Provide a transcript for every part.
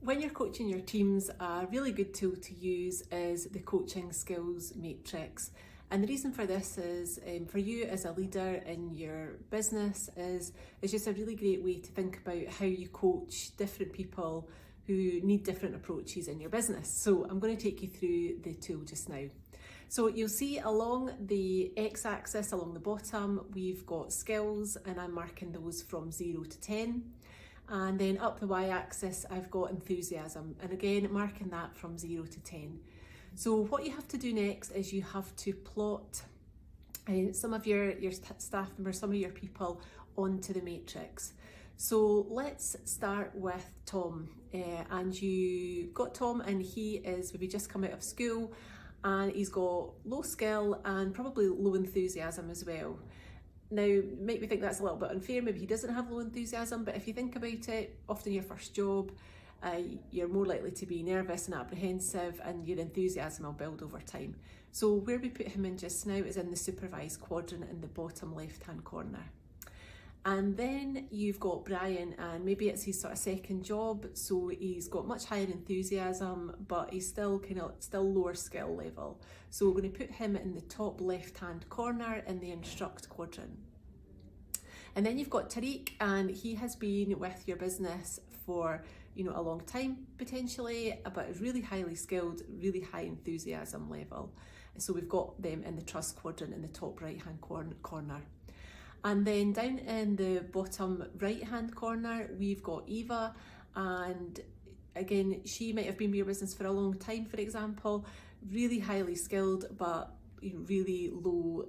When you're coaching your teams, a really good tool to use is the Coaching Skills Matrix. And the reason for this is for you as a leader in your business is it's just a really great way to think about how you coach different people who need different approaches in your business. So I'm going to take you through the tool just now. So you'll see along the x-axis, along the bottom, we've got skills, and I'm marking those from 0 to 10. And then up the y-axis, I've got enthusiasm, and again, marking that from 0 to 10. So what you have to do next is you have to plot some of your staff members, some of your people onto the matrix. So let's start with Tom, and you've got Tom, and he is maybe just come out of school, and he's got low skill and probably low enthusiasm as well. Now, make me think that's a little bit unfair, maybe he doesn't have low enthusiasm, but if you think about it, often your first job, you're more likely to be nervous and apprehensive, and your enthusiasm will build over time. So where we put him in just now is in the supervised quadrant in the bottom left-hand corner. And then you've got Brian, and maybe it's his sort of second job, so he's got much higher enthusiasm, but he's still lower skill level. So we're going to put him in the top left-hand corner in the instruct quadrant. And then you've got Tariq, and he has been with your business for a long time potentially, but is really highly skilled, really high enthusiasm level. So we've got them in the trust quadrant in the top right-hand corner. And then down in the bottom right-hand corner, we've got Eva, and again, she might have been with your business for a long time, for example, really highly skilled, but really low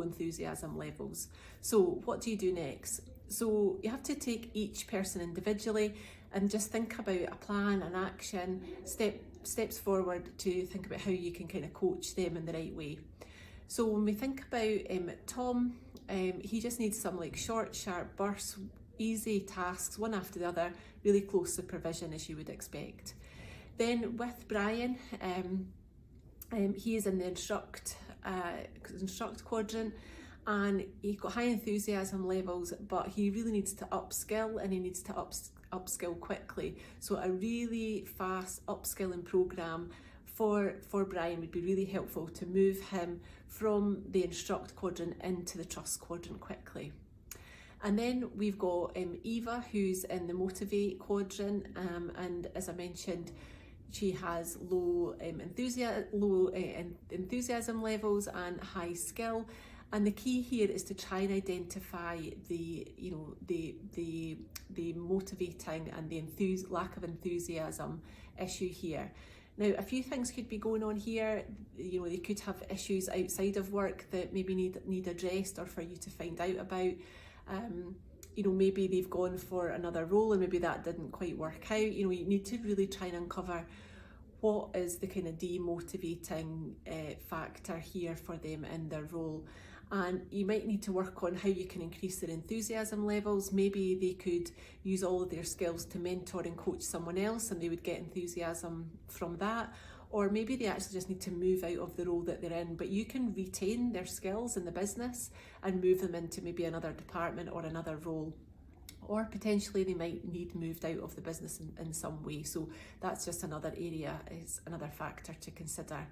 enthusiasm levels. So what do you do next? So you have to take each person individually and just think about a plan, an action, steps forward to think about how you can kind of coach them in the right way. So when we think about Tom, he just needs some short, sharp bursts, easy tasks, one after the other, really close supervision as you would expect. Then with Brian, he is in the instruct quadrant, and he's got high enthusiasm levels, but he really needs to upskill, and he needs to upskill quickly. So a really fast upskilling program for Brian would be really helpful to move him from the instruct quadrant into the trust quadrant quickly. And then we've got Eva, who's in the motivate quadrant, and as I mentioned, she has low enthusiasm levels and high skill. And the key here is to try and identify the motivating and the lack of enthusiasm issue here. Now, a few things could be going on here. They could have issues outside of work that maybe need addressed, or for you to find out about. Maybe they've gone for another role and maybe that didn't quite work out. You need to really try and uncover what is the kind of demotivating factor here for them in their role. And you might need to work on how you can increase their enthusiasm levels. Maybe they could use all of their skills to mentor and coach someone else, and they would get enthusiasm from that. Or maybe they actually just need to move out of the role that they're in, but you can retain their skills in the business and move them into maybe another department or another role. Or potentially they might need moved out of the business in some way. So that's just another area, is another factor to consider.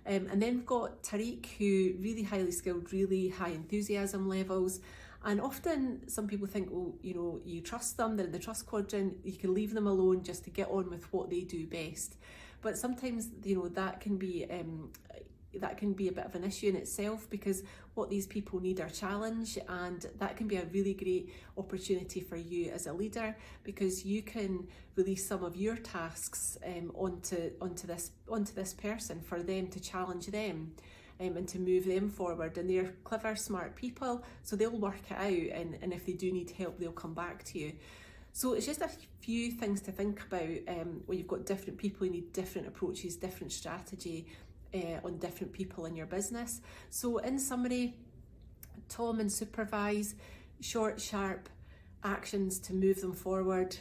And then we've got Tariq, who really highly skilled, really high enthusiasm levels. And often some people think, well, you trust them, they're in the trust quadrant, you can leave them alone just to get on with what they do best. But sometimes, that can be a bit of an issue in itself, because what these people need are challenge, and that can be a really great opportunity for you as a leader, because you can release some of your tasks onto this person for them to challenge them and to move them forward. And they're clever, smart people, so they'll work it out, and if they do need help, they'll come back to you. So it's just a few things to think about when you've got different people. You need different approaches, different strategy on different people in your business. So in summary, Tom and supervise, short, sharp actions to move them forward.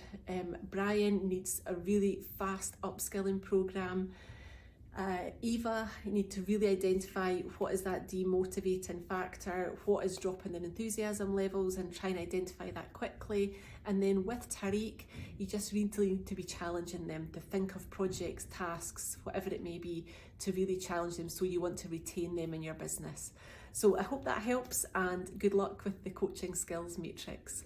Brian needs a really fast upskilling program. Eva, you need to really identify what is that demotivating factor, what is dropping their enthusiasm levels, and try and identify that quickly. And then with Tariq, you just really need to be challenging them to think of projects, tasks, whatever it may be, to really challenge them so you want to retain them in your business. So I hope that helps, and good luck with the coaching skills matrix.